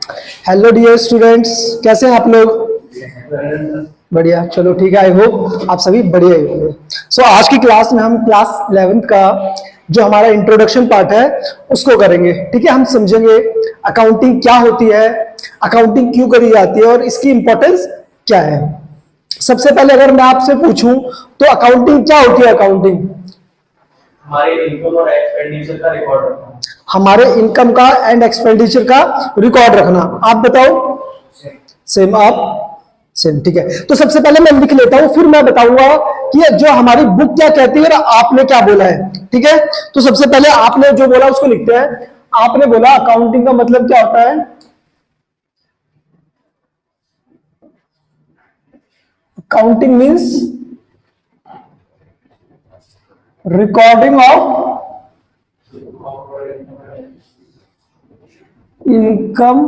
Hello dear students, कैसे हैं आप लोग? बढ़िया, चलो ठीक है। आई होप आप सभी बढ़िया ही होंगे। सो आज की क्लास में हम क्लास 11th का जो हमारा इंट्रोडक्शन पार्ट है उसको करेंगे। ठीक है, हम समझेंगे अकाउंटिंग क्या होती है, अकाउंटिंग क्यों करी जाती है और इसकी इंपॉर्टेंस क्या है। सबसे पहले अगर मैं आपसे पूछूं तो अकाउंटिंग क्या होती है? अकाउंटिंग हमारे इनकम और एक्सपेंडिचर का रिकॉर्ड रखना। हमारे इनकम का एंड एक्सपेंडिचर का रिकॉर्ड रखना। आप बताओ? सेम। आप? सेम। ठीक है, तो सबसे पहले मैं लिख लेता हूं, फिर मैं बताऊंगा कि जो हमारी बुक क्या कहती है और आपने क्या बोला है। ठीक है, तो सबसे पहले आपने जो बोला उसको लिखते हैं। आपने बोला अकाउंटिंग का मतलब क्या होता है? Accounting means recording of income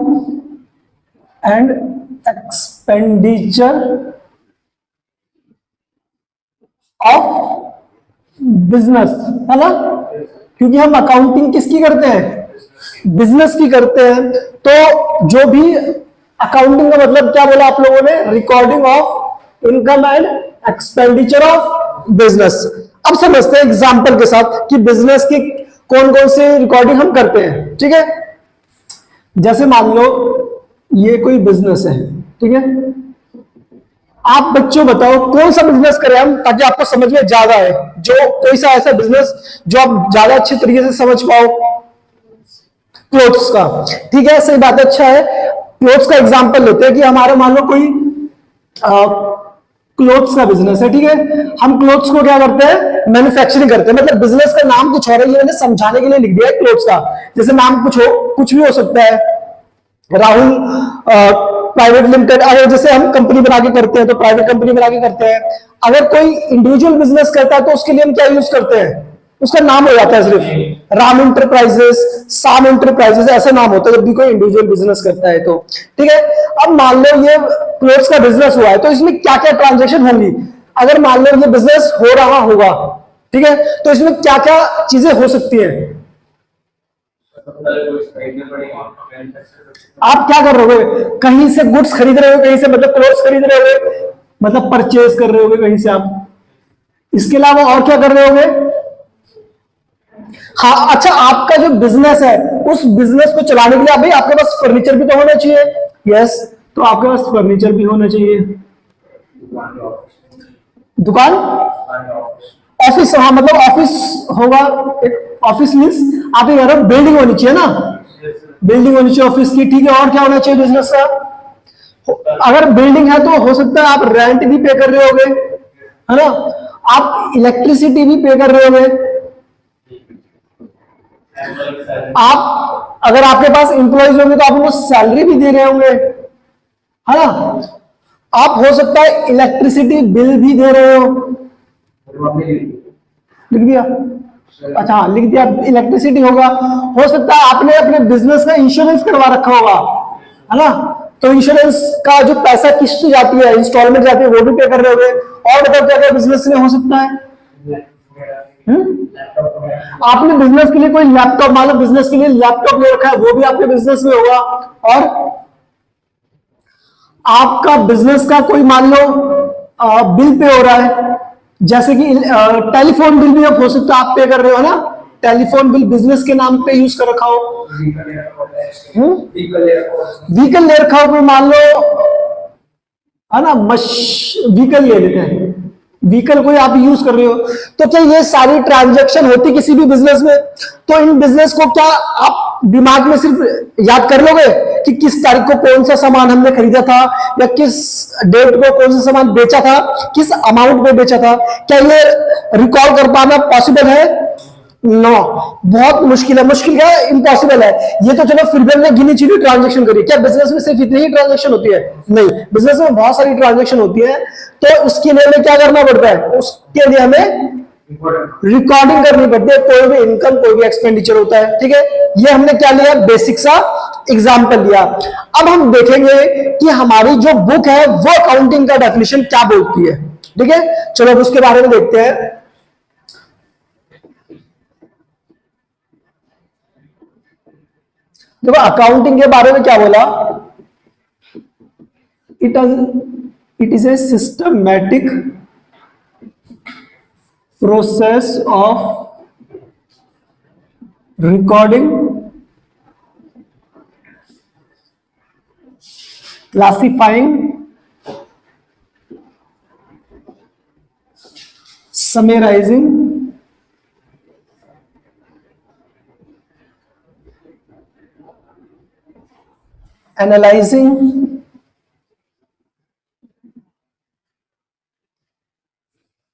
and expenditure of business, है ना? क्योंकि हम अकाउंटिंग किसकी करते हैं? बिजनेस की करते हैं। तो जो भी अकाउंटिंग का मतलब क्या बोला आप लोगों ने? Recording of income and expenditure of business. अब समझते हैं एग्जांपल के साथ कि बिजनेस की कौन कौन से रिकॉर्डिंग हम करते हैं। ठीक है, जैसे मान लो ये कोई बिजनेस है। ठीक है, आप बच्चों बताओ कौन सा बिजनेस करें हम ताकि आपको समझ में ज्यादा है। जो कोई सा ऐसा बिजनेस जो आप ज्यादा अच्छे तरीके से समझ पाओ। क्लोथ्स का। ठीक है, सही बात है, अच्छा है। क्लोथ्स का एग्जांपल लेते हैं कि हमारा मान लो कोई क्लोथ्स का बिजनेस है। ठीक है, हम क्लोथ्स को क्या करते हैं? मैन्युफैक्चरिंग करते हैं। मतलब बिजनेस का नाम कुछ और है, ये मैंने समझाने के लिए लिख दिया है क्लोथ्स का। जैसे नाम कुछ भी हो सकता है। राहुल प्राइवेट लिमिटेड, अगर जैसे हम कंपनी बना के करते हैं तो प्राइवेट कंपनी बना के करते हैं। अगर कोई इंडिविजुअल बिजनेस करता है तो उसके लिए हम क्या यूज करते हैं? उसका नाम हो जाता है सिर्फ राम इंटरप्राइजेस, साम इंटरप्राइजेस, ऐसा नाम होता है जब भी कोई इंडिविजुअल बिजनेस करता है तो। ठीक है, अब मान लो ये क्लोथ्स का बिजनेस हुआ है तो इसमें क्या क्या ट्रांजेक्शन होंगी? अगर मान लो ये बिजनेस हो रहा होगा, ठीक है, तो इसमें क्या क्या चीजें हो सकती है? आप क्या कर रहे हो? कहीं से गुड्स खरीद रहे हो, कहीं से मतलब क्लोथ्स खरीद रहे हो, मतलब परचेज कर रहे हो कहीं से आप। इसके अलावा और क्या कर रहे होगे? हाँ, अच्छा, आपका जो बिजनेस है उस बिजनेस को चलाने के लिए भाई आपके पास फर्नीचर भी तो होना चाहिए। यस, तो आपके पास फर्नीचर भी होना चाहिए। दुकान, ऑफिस, हाँ मतलब ऑफिस होगा। एक ऑफिस मीन्स आप ये कह रहे हो बिल्डिंग होनी चाहिए ना, बिल्डिंग होनी चाहिए ऑफिस की। ठीक है, और क्या होना चाहिए बिजनेस का? अगर बिल्डिंग है तो हो सकता है आप रेंट भी पे कर रहे होगे, है ना? आप इलेक्ट्रिसिटी भी पे कर रहे होगे। आप अगर आपके पास एम्प्लॉइज होंगे तो आप उनको सैलरी भी दे रहे होंगे, है ना? आप हो सकता है इलेक्ट्रिसिटी बिल भी दे रहे हो। लिख दिया? अच्छा हाँ, लिख दिया। इलेक्ट्रिसिटी होगा। हो सकता है आपने अपने बिजनेस का इंश्योरेंस करवा रखा होगा, है ना? तो इंश्योरेंस का जो पैसा किस्त जाती है, इंस्टॉलमेंट जाती है, वो भी पे कर रहे होगे। और बताओ क्या क्या बिजनेस में हो सकता है? आपने बिजनेस के लिए कोई लैपटॉप, मान लो बिजनेस के लिए लैपटॉप ले रखा है, वो भी आपके बिजनेस में होगा। और आपका बिजनेस का कोई मान लो बिल पे हो रहा है, जैसे कि टेलीफोन बिल भी अब हो सकता है आप पे कर रहे हो ना। टेलीफोन बिल बिजनेस के नाम पे यूज कर रखा हो। व्हीकल ले रखा हो कोई, मान लो, है ना, व्हीकल ले लेते हैं, व्हीकल कोई आप यूज कर रहे हो। तो क्या ये सारी ट्रांजैक्शन होती किसी भी बिजनेस में? तो इन बिजनेस को क्या आप दिमाग में सिर्फ याद कर लोगे कि किस तारीख को कौन सा सामान हमने खरीदा था, या किस डेट को कौन सा सामान बेचा था, किस अमाउंट में बेचा था? क्या ये रिकॉल कर पाना पॉसिबल है? नो, बहुत मुश्किल है। मुश्किल क्या है? इम्पॉसिबल है। ये तो चलो फिर भी हमने गिनी चुनी ट्रांजेक्शन करी। क्या बिजनेस में सिर्फ इतनी ही ट्रांजेक्शन होती है? नहीं, बिजनेस में बहुत सारी ट्रांजेक्शन होती है। तो उसके लिए हमें क्या करना पड़ता है? उसके लिए हमें रिकॉर्डिंग करनी पड़ती है। कोई भी इनकम, कोई भी एक्सपेंडिचर होता है। ठीक है, ये हमने क्या लिया? बेसिक सा एग्जाम्पल लिया। अब हम देखेंगे कि हमारी जो बुक है वो अकाउंटिंग का डेफिनेशन क्या बोलती है। ठीक है, चलो अब उसके बारे में देखते हैं। देखो अकाउंटिंग के बारे में क्या बोला, it is a systematic process of recording, classifying, summarizing, analyzing,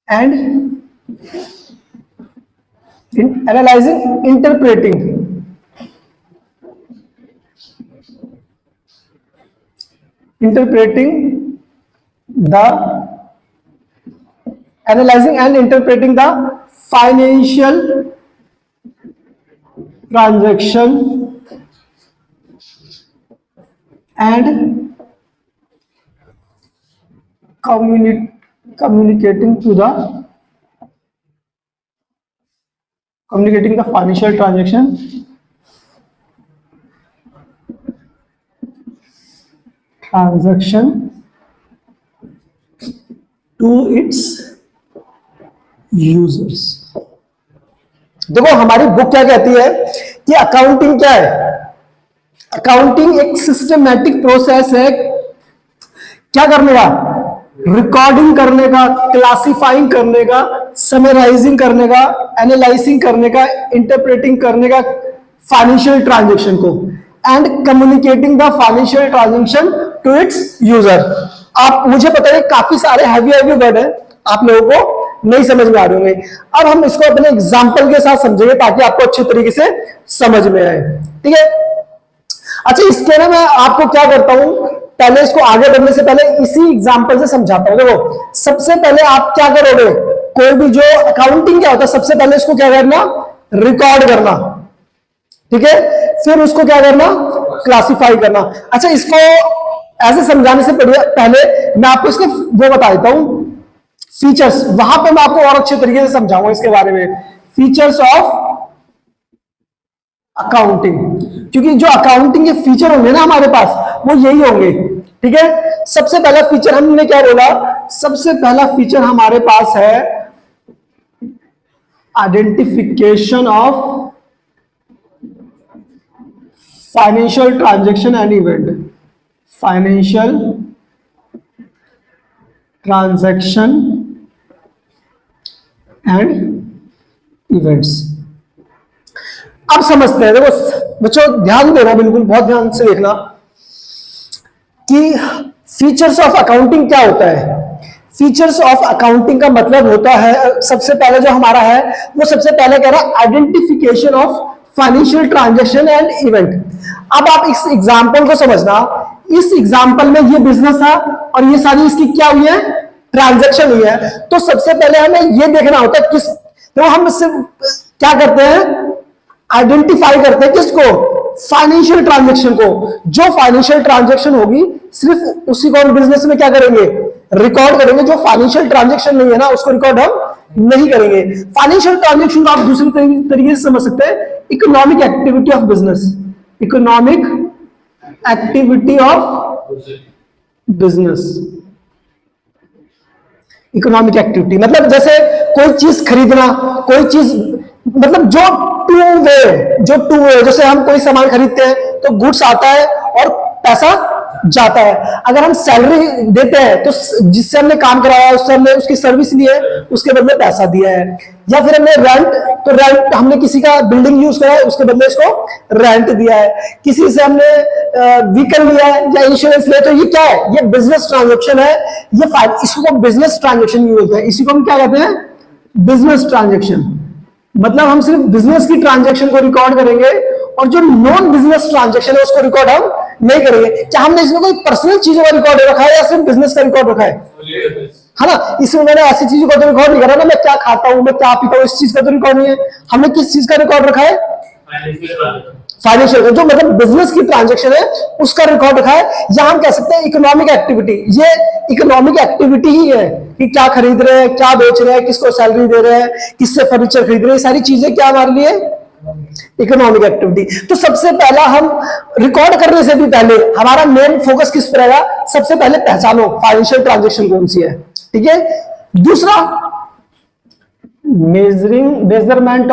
and interpreting analyzing and interpreting the financial transaction and communicating the financial transaction to its users. देखो हमारी बुक क्या कहती है कि अकाउंटिंग क्या है? अकाउंटिंग एक सिस्टमैटिक प्रोसेस है क्या करने का? रिकॉर्डिंग करने का, क्लासिफाइंग करने का, समराइजिंग करने का, एनालाइजिंग करने का, इंटरप्रेटिंग करने का फाइनेंशियल ट्रांजैक्शन को, and communicating the financial transaction to its user. आप मुझे पता है काफी सारे हैवी वर्ड है, आप लोगों को नहीं समझ में आ रहे होंगे। अब हम इसको अपने एग्जाम्पल के साथ समझेंगे ताकि आपको अच्छे तरीके से समझ में आए, ठीक है? अच्छा, इसके ना मैं आपको क्या करता हूं, पहले इसको आगे बढ़ने से पहले इसी एग्जाम्पल से समझाता हूं। देखो सबसे पहले आप क्या करोगे, कोई भी जो अकाउंटिंग क्या होता है, सबसे पहले इसको क्या करना, रिकॉर्ड करना, ठीक है? फिर उसको क्या करना, क्लासिफाई करना। अच्छा, इसको ऐसे समझाने से पहले मैं आपको इसके वो बता देता हूं फीचर्स, वहां पे मैं आपको और अच्छे तरीके से समझाऊंगा इसके बारे में, फीचर्स ऑफ अकाउंटिंग। क्योंकि जो अकाउंटिंग के फीचर होंगे ना हमारे पास, वो यही होंगे, ठीक है? सबसे पहला फीचर हमने क्या बोला, सबसे पहला फीचर हमारे पास है identification of financial transaction and event. Financial transaction and events. अब समझते हैं, देखो बच्चों ध्यान देना, बिल्कुल बहुत ध्यान से देखना कि फीचर्स ऑफ अकाउंटिंग क्या होता है। फीचर्स ऑफ अकाउंटिंग का मतलब होता है, सबसे पहले जो हमारा है वो सबसे पहले कह रहा है identification of financial transaction and event. अब आप इस एग्जांपल को समझना, इस एग्जांपल में ये बिजनेस था और ये सारी इसकी क्या हुई है, ट्रांजैक्शन हुई है। तो सबसे पहले हमें ये देखना होता है किस, तो हम सिर्फ क्या करते हैं, आइडेंटिफाई करते हैं किसको, फाइनेंशियल ट्रांजैक्शन को। जो फाइनेंशियल ट्रांजैक्शन होगी सिर्फ उसी को हम बिजनेस में क्या करेंगे, रिकॉर्ड करेंगे। जो फाइनेंशियल ट्रांजैक्शन नहीं है ना, उसको रिकॉर्ड हम नहीं करेंगे। फाइनेंशियल ट्रांजैक्शन को आप दूसरे तरीके से समझ सकते हैं, economic activity of business. Economic activity of business, economic activity मतलब जैसे कोई चीज खरीदना, कोई चीज मतलब जो टू वे, जैसे हम कोई सामान खरीदते हैं तो गुड्स आता है और पैसा जाता है। अगर हम सैलरी देते हैं तो जिससे हमने काम कराया उससे हमने उसकी सर्विस ली है, उसके बदले पैसा दिया है। या फिर हमने रेंट, तो रेंट हमने किसी का बिल्डिंग यूज करा है, उसके बदले इसको रेंट दिया है। किसी से हमने व्हीकल लिया है या इंश्योरेंस लिया, तो ये क्या है, ये बिजनेस ट्रांजेक्शन है। ये इसको बिजनेस ट्रांजेक्शन बोलते हैं, इसी को हम क्या कहते हैं, बिजनेस ट्रांजेक्शन। मतलब हम सिर्फ बिजनेस की ट्रांजैक्शन को रिकॉर्ड करेंगे और जो नॉन बिजनेस ट्रांजैक्शन है उसको रिकॉर्ड हम नहीं करेंगे। क्या हमने इसमें कोई पर्सनल चीजों का रिकॉर्ड रखा है या सिर्फ बिजनेस का रिकॉर्ड रखा है ना? इसमें मैंने ऐसी चीजों का तो रिकॉर्ड नहीं करा ना, मैं क्या खाता हूं, मैं क्या पीता हूं, इस चीज का तो रिकॉर्ड नहीं है। हमने किस चीज का रिकॉर्ड रखा है, फाइनेंशियल, जो मतलब बिजनेस की ट्रांजैक्शन है उसका रिकॉर्ड रखा है। या हम कह सकते हैं इकोनॉमिक एक्टिविटी, ये इकोनॉमिक एक्टिविटी ही है कि क्या खरीद रहे हैं, क्या बेच रहे हैं, किसको सैलरी दे रहे हैं, किससे फर्नीचर खरीद रहे हैं, सारी चीजें क्या हमारे लिए इकोनॉमिक एक्टिविटी। तो सबसे पहला हम रिकॉर्ड करने से भी पहले हमारा मेन फोकस किस पर रहेगा, सबसे पहले पहचानो फाइनेंशियल ट्रांजेक्शन कौन सी है, ठीक है। दूसरा, measurement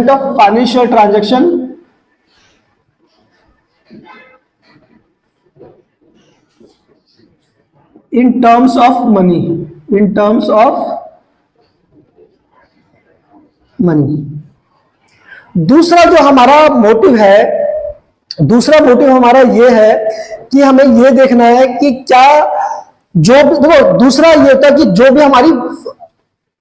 of financial transaction in terms of money, दूसरा जो हमारा मोटिव है, हमारा ये है कि हमें ये देखना है कि क्या जो देखो, दूसरा ये होता है कि जो भी हमारी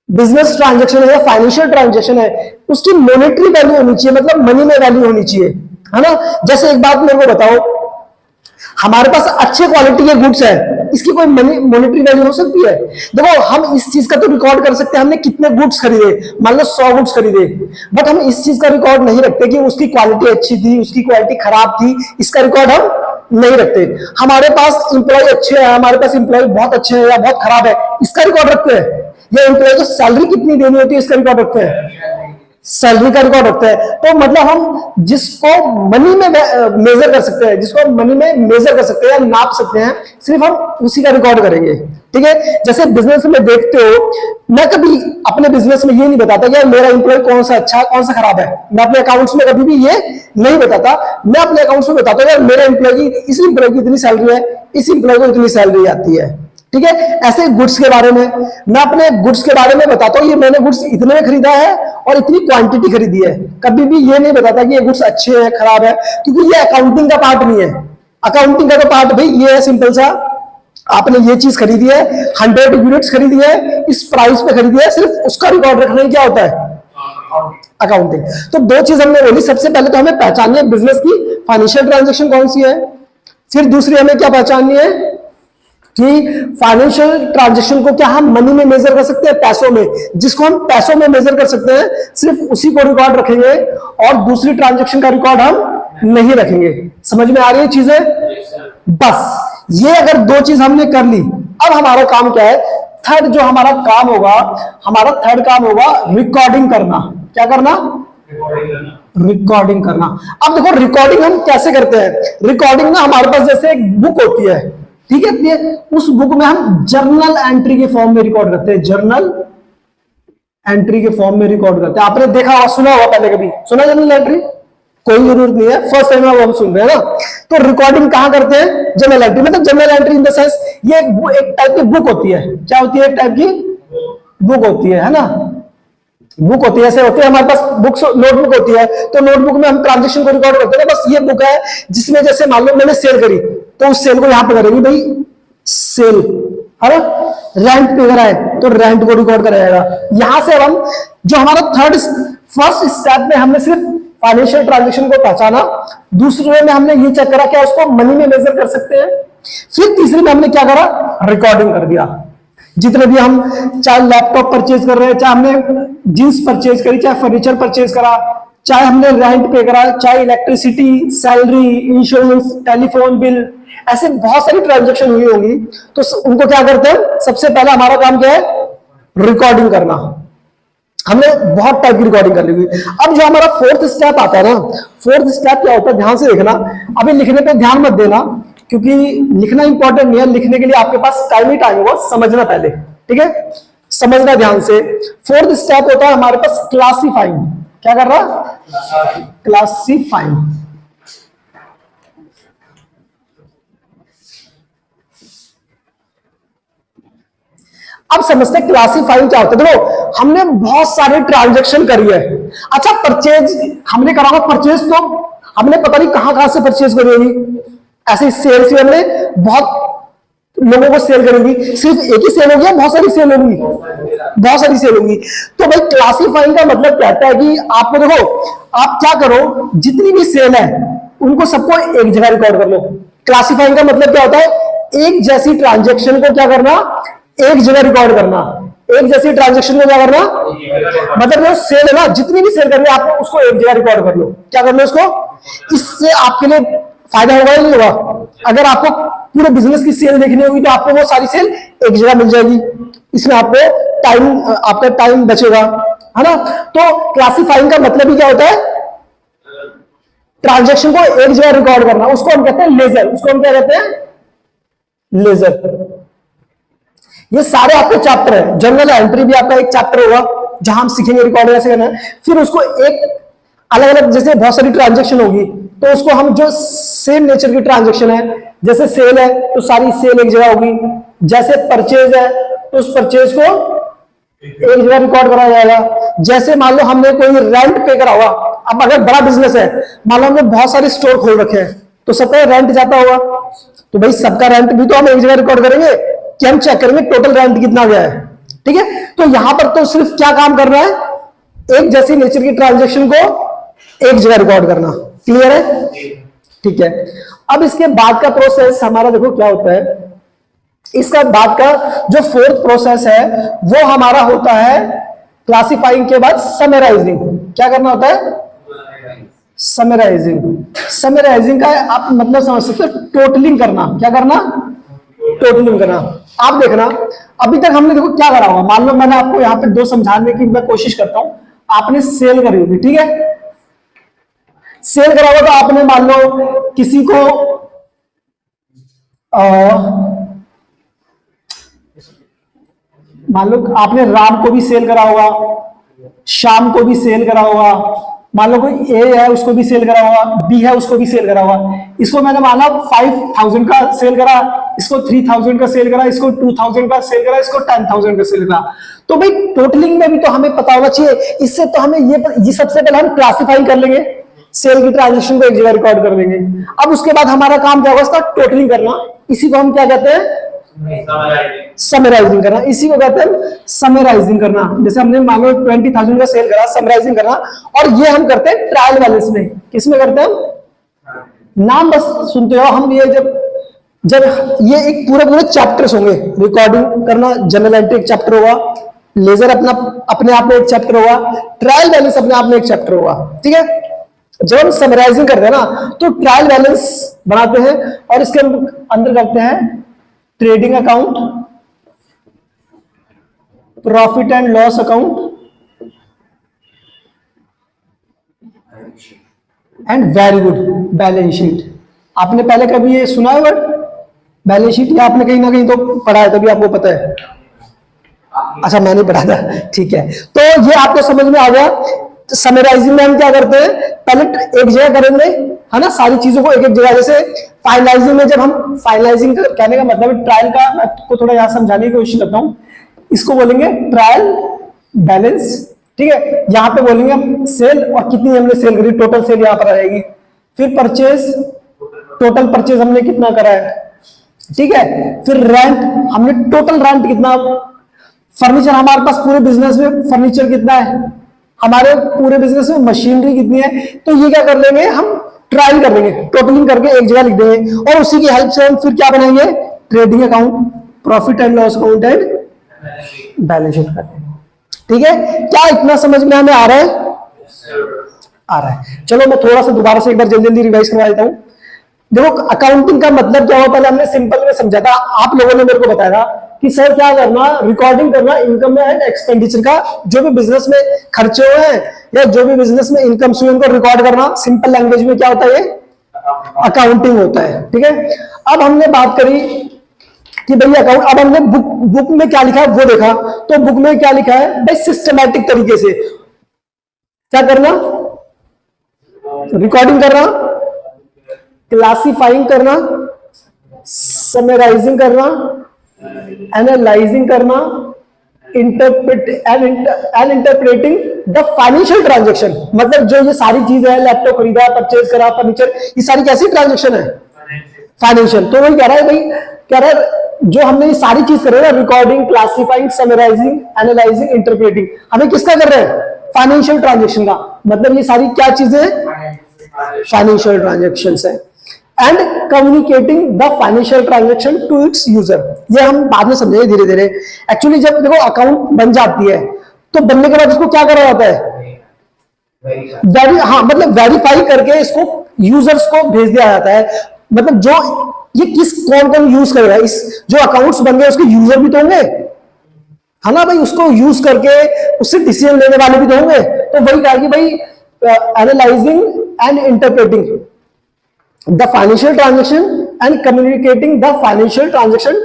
बिजनेस ट्रांजैक्शन है या फाइनेंशियल ट्रांजैक्शन है उसकी मॉनेटरी वैल्यू होनी चाहिए, मतलब मनी में वैल्यू होनी चाहिए, है ना। जैसे एक बात मेरे को बताओ, हमारे पास अच्छे क्वालिटी के गुड्स है, इसकी कोई मॉनेटरी वैल्यू हो सकती है? देखो, हम इस चीज का तो रिकॉर्ड कर सकते हैं, हमने कितने गुड्स खरीदे, मान लो 100 गुड्स खरीदे, बट हम इस चीज का रिकॉर्ड नहीं रखते कि उसकी क्वालिटी अच्छी थी, उसकी क्वालिटी खराब थी, इसका रिकॉर्ड हम नहीं रखते। हमारे पास इंप्लॉय अच्छे हैं, हमारे पास इंप्लॉय बहुत अच्छे हैं या बहुत खराब है, इसका रिकॉर्ड रखते हैं। या इंप्लॉय को सैलरी कितनी देनी होती है, इसका रिकॉर्ड रखते हैं, सैलरी का रिकॉर्ड रखते हैं। तो मतलब हम जिसको मनी में मेजर कर सकते हैं, जिसको हम मनी में मेजर कर सकते हैं या नाप सकते हैं, सिर्फ हम उसी का रिकॉर्ड करेंगे, ठीक है। जैसे बिजनेस में देखते हो, मैं कभी अपने बिजनेस में ये नहीं बताता कि यार मेरा एम्प्लॉय कौन सा अच्छा है, कौन सा खराब है। मैं अपने अकाउंट्स में कभी भी ये नहीं बताता। मैं अपने अकाउंट्स में बताता हूँ यार मेरे एम्प्लॉय की, इस एम्प्लॉय की इतनी सैलरी है, इस एम्प्लॉय को इतनी सैलरी आती है, ठीक है। ऐसे गुड्स के बारे में मैं अपने गुड्स के बारे में बताता हूँ, ये मैंने गुड्स इतने में खरीदा है और इतनी क्वांटिटी खरीदी है। कभी भी ये नहीं बताता कि ये गुड्स अच्छे हैं खराब है, क्योंकि ये अकाउंटिंग का पार्ट नहीं है। अकाउंटिंग का तो पार्ट भाई ये है सिंपल सा, आपने ये चीज खरीदी है, 100 यूनिट्स खरीदी है, इस प्राइस पे खरीदी है, सिर्फ उसका रिकॉर्ड रखना ही क्या होता है, अकाउंटिंग। तो दो चीज हमने बोली, सबसे पहले तो हमें पहचाननी है बिजनेस की फाइनेंशियल ट्रांजेक्शन कौन सी है, फिर दूसरी हमें क्या पहचाननी है कि फाइनेंशियल ट्रांजैक्शन को क्या हम मनी में मेजर कर सकते हैं, पैसों में। जिसको हम पैसों में मेजर कर सकते हैं सिर्फ उसी को रिकॉर्ड रखेंगे और दूसरी ट्रांजैक्शन का रिकॉर्ड हम नहीं रखेंगे। समझ में आ रही है चीजें? बस ये अगर दो चीज हमने कर ली, अब हमारा काम क्या है, थर्ड जो हमारा काम होगा, रिकॉर्डिंग करना। क्या करना? रिकॉर्डिंग करना। अब देखो रिकॉर्डिंग हम कैसे करते हैं। रिकॉर्डिंग ना हमारे पास जैसे एक बुक होती है, ठीक है, उस बुक में हम जर्नल एंट्री के फॉर्म में रिकॉर्ड करते हैं, जर्नल एंट्री के फॉर्म में रिकॉर्ड करते हैं। आपने देखा होगा, सुना होगा, पहले कभी सुना जर्नल एंट्री? कोई जरूरत नहीं है, फर्स्ट टाइम हम सुन रहे हैं ना। तो रिकॉर्डिंग कहां करते हैं? Journal entry. मतलब journal entry in the sense ये एक टाइप की बुक होती है। क्या होती है? एक टाइप की बुक होती है ना। बुक होती है, ऐसे होती है हमारे पास बुक्स, नोटबुक होती है, तो नोटबुक में हम ट्रांजेक्शन को रिकॉर्ड करते हैं। बस ये बुक है जिसमें जैसे मान लो मैंने सेल करी, तो उस सेल को यहां पे करेंगे भाई सेल, है ना। रेंट पे करा है तो रेंट को रिकॉर्ड कराएगा। यहां से हम जो हमारा फर्स्ट स्टेप में हमने सिर्फ फाइनेंशियल ट्रांजेक्शन को पहचाना, दूसरे में हमने ये चेक करा क्या उसको मनी में मेजर कर सकते हैं, फिर तीसरे में हमने क्या करा, रिकॉर्डिंग कर दिया। जितने भी हम चाहे लैपटॉप परचेज कर रहे हैं, चाहे हमने जींस परचेज करी, चाहे फर्नीचर परचेज करा, चाहे हमने रेंट पे करा, चाहे electricity, salary, insurance, telephone bill, ऐसे बहुत सारी ट्रांजैक्शन हुई होंगी। तो उनको क्या करते हैं, सबसे पहले हमारा काम क्या है, रिकॉर्डिंग करना। हमने बहुत टाइप की रिकॉर्डिंग कर ली हुई। अब जो हमारा फोर्थ स्टेप आता है ना, फोर्थ स्टेप क्या होता है, ध्यान से देखना। अभी लिखने पे ध्यान मत देना, क्योंकि लिखना इंपॉर्टेंट नहीं है, लिखने के लिए आपके पास टाइम ही टाइम होगा, समझना पहले, ठीक है, समझना ध्यान से। फोर्थ स्टेप होता है हमारे पास क्लासीफाइंग। क्या कर रहा? क्लासीफाइंग। अब समझते हैं क्लासीफाइंग क्या होता है। देखो हमने बहुत सारे ट्रांजैक्शन करी है। अच्छा परचेज हमने करा होगा, परचेज तो हमने पता नहीं कहां से परचेज करी होगी। ऐसे सेल्स में हमने बहुत लोगों को सेल करेंगी, सिर्फ एक ही सेल होगी या बहुत सारी सेल होगी? बहुत सारी सेल होगी। तो भाई क्लासीफाइंग का मतलब कहता है कि आपको देखो, आप क्या करो, जितनी भी सेल है उनको सबको एक जगह रिकॉर्ड कर लो। क्लासीफाइंग का मतलब क्या होता है, एक जैसी ट्रांजेक्शन को क्या करना, एक जगह रिकॉर्ड करना। एक जैसी ट्रांजेक्शन को क्या करना, मतलब जो सेल है ना, जितनी भी सेल करनी है आपको उसको एक जगह रिकॉर्ड कर लो। क्या कर लो उसको? इससे आपके लिए फायदा होगा या नहीं होगा? अगर आपको पूरे बिजनेस की सेल देखनी होगी तो आपको वो सारी सेल एक जगह मिल जाएगी, इसमें आपका टाइम बचेगा, है ना। तो क्लासीफाइंग का मतलब ही क्या होता है, ट्रांजैक्शन को एक जगह रिकॉर्ड करना, उसको हम कहते हैं लेजर। उसको हम क्या कहते हैं? लेजर। ये सारे आपके चैप्टर है। जर्नल एंट्री भी आपका एक चैप्टर होगा जहां हम सीखेंगे रिकॉर्ड कैसे करना है। फिर उसको एक अलग अलग, जैसे बहुत सारी ट्रांजैक्शन होगी तो उसको हम जो सेम नेचर की ट्रांजैक्शन है, जैसे सेल है तो सारी सेल एक जगह होगी, जैसे परचेज है तो उस परचेज को एक जगह रिकॉर्ड करा जाएगा। जैसे मान लो हमने कोई रेंट पे करा हुआ, अब अगर बड़ा बिजनेस है, मान लो हमने बहुत सारे स्टोर खोल रखे हैं तो सबका रेंट जाता होगा, तो भाई सबका रेंट भी तो हम एक जगह रिकॉर्ड करेंगे कि हम चेक करेंगे टोटल रेंट कितना गया है। ठीक है, तो यहां पर तो सिर्फ क्या काम करना है, एक जैसी नेचर की ट्रांजैक्शन को एक जगह रिकॉर्ड करना। क्लियर है? ठीक है। अब इसके बाद का प्रोसेस हमारा देखो क्या होता है। इसका बाद का जो फोर्थ प्रोसेस है वो हमारा होता है क्लासिफाइंग के बाद समराइजिंग। क्या करना होता है? समराइजिंग। समराइजिंग का आप मतलब समझ सकते हो, टोटलिंग करना। क्या करना? टोटलिंग करना। आप देखना अभी तक हमने देखो क्या करा होगा। मान लो मैंने आपको यहाँ पे दो समझाने की मैं कोशिश करता हूं। आपने सेल करी होगी, ठीक है, सेल करा होगा तो आपने मान लो किसी को मान लो आपने राम को भी सेल करा होगा, श्याम को भी सेल करा होगा, मान लो कोई ए है उसको भी सेल करा होगा, बी है उसको भी सेल करा होगा। इसको मैंने माना 5000 का सेल करा, इसको 3000 का सेल करा, इसको 2000 का सेल करा, इसको 10,000 का सेल करा। तो भाई टोटलिंग में भी तो हमें पता होना चाहिए। इससे तो हमें ये सबसे पहले हम क्लासिफाई कर लेंगे, सेल की ट्रांजेक्शन को एक जगह रिकॉर्ड कर देंगे। अब उसके बाद हमारा काम क्या होगा? इसका टोटलिंग करना। इसी को हम क्या कहते हैं? समराइजिंग करना। इसी को कहते हैं समराइजिंग करना। जैसे हमने मान लो 20,000 का सेल करा, समराइजिंग करना। और ये हम करते हैं ट्रायल बैलेंस में। किसमें करते हैं हम? नाम बस सुनते हो हम। ये जब ये एक पूरे चैप्टर्स होंगे, रिकॉर्डिंग करना जनरल एंट्री एक चैप्टर होगा, लेजर अपने आप में एक चैप्टर होगा, ट्रायल बैलेंस अपने आप में एक चैप्टर होगा। ठीक है, जब हम समराइजिंग करते हैं ना तो ट्रायल बैलेंस बनाते हैं और इसके अंदर करते हैं trading account, profit and loss account and very good balance sheet. आपने पहले कभी ये सुना है वर्ड बैलेंस शीट, या आपने कहीं ना कहीं तो पढ़ा है तभी आपको पता है? अच्छा, मैंने पढ़ा था। ठीक है, तो ये आपको समझ में आ गया। समराइजिंग में हम क्या करते हैं, पहले एक जगह करेंगे, है ना, सारी चीजों को एक एक जगह। जैसे फाइनलाइजिंग में जब हम फाइनलाइजिंग कहने का मतलब ट्रायल का, मैं आपको थोड़ा यहां समझाने की कोशिश करता हूं। इसको बोलेंगे ट्रायल बैलेंस। ठीक है, यहां पे बोलेंगे हम सेल और कितनी हमने सेल करी, टोटल सेल यहां पर आएगी। फिर परचेज, टोटल परचेज हमने कितना करा है। ठीक है, फिर रेंट, हमने टोटल रेंट कितना, फर्नीचर हमारे पास पूरे बिजनेस में फर्नीचर कितना है, हमारे पूरे बिजनेस में मशीनरी कितनी है। तो ये क्या कर लेंगे, हम ट्रायल कर लेंगे, टोटलिंग करके एक जगह लिख देंगे और उसी की हेल्प से हम फिर क्या बनाएंगे, trading account, profit and loss account and balance sheet करते हैं। ठीक है, क्या इतना समझ में हमें आ रहा है? आ रहा है। चलो मैं थोड़ा सा दोबारा से एक बार जल्दी जल्दी रिवाइज करवा देता हूं। देखो अकाउंटिंग का मतलब क्या हुआ, पहले हमने सिंपल में समझा था। आप लोगों ने मेरे को बताया था कि सर क्या करना, रिकॉर्डिंग करना इनकम एंड एक्सपेंडिचर का, जो भी बिजनेस में खर्चे हुए हैं या जो भी बिजनेस में इनकम हुई उनको रिकॉर्ड करना। सिंपल लैंग्वेज में क्या होता है, ये अकाउंटिंग होता है। ठीक है, अब हमने बात करी कि भाई अकाउंट, अब हमने बुक में क्या लिखा है वो देखा। तो बुक में क्या लिखा है भाई, सिस्टमैटिक तरीके से क्या करना, रिकॉर्डिंग करना, क्लासिफाइंग करना, समराइजिंग करना, एनालाइजिंग करना, इंटरप्रेटिंग द फाइनेंशियल ट्रांजेक्शन। मतलब जो ये सारी चीज है, लैपटॉप खरीदा, परचेज करा, फर्नीचर, ये सारी कैसी ट्रांजेक्शन है, फाइनेंशियल। तो वही कह रहा है भाई, कह रहा है जो हमने ये सारी चीज कर रहे हैं, recording, classifying, summarising, analysing, interpreting, हमें किसका कर रहे हैं, फाइनेंशियल ट्रांजेक्शन का। मतलब ये सारी क्या चीजें हैं, फाइनेंशियल ट्रांजेक्शन है। And communicating the financial transaction to its user. ये हम बाद में समझेंगे धीरे धीरे। एक्चुअली जब देखो अकाउंट बन जाती है तो बनने के बाद उसको क्या करा जाता है, हाँ मतलब वेरीफाई करके इसको यूजर्स को भेज दिया जाता है। मतलब जो ये कौन कौन यूज करेगा, इस जो अकाउंट्स बन गए उसके यूजर भी तो होंगे, है ना भाई, उसको यूज करके उससे डिसीजन लेने वाले भी तो होंगे। तो वही कहा कि भाई analysing and interpreting the financial transaction and communicating the financial transaction,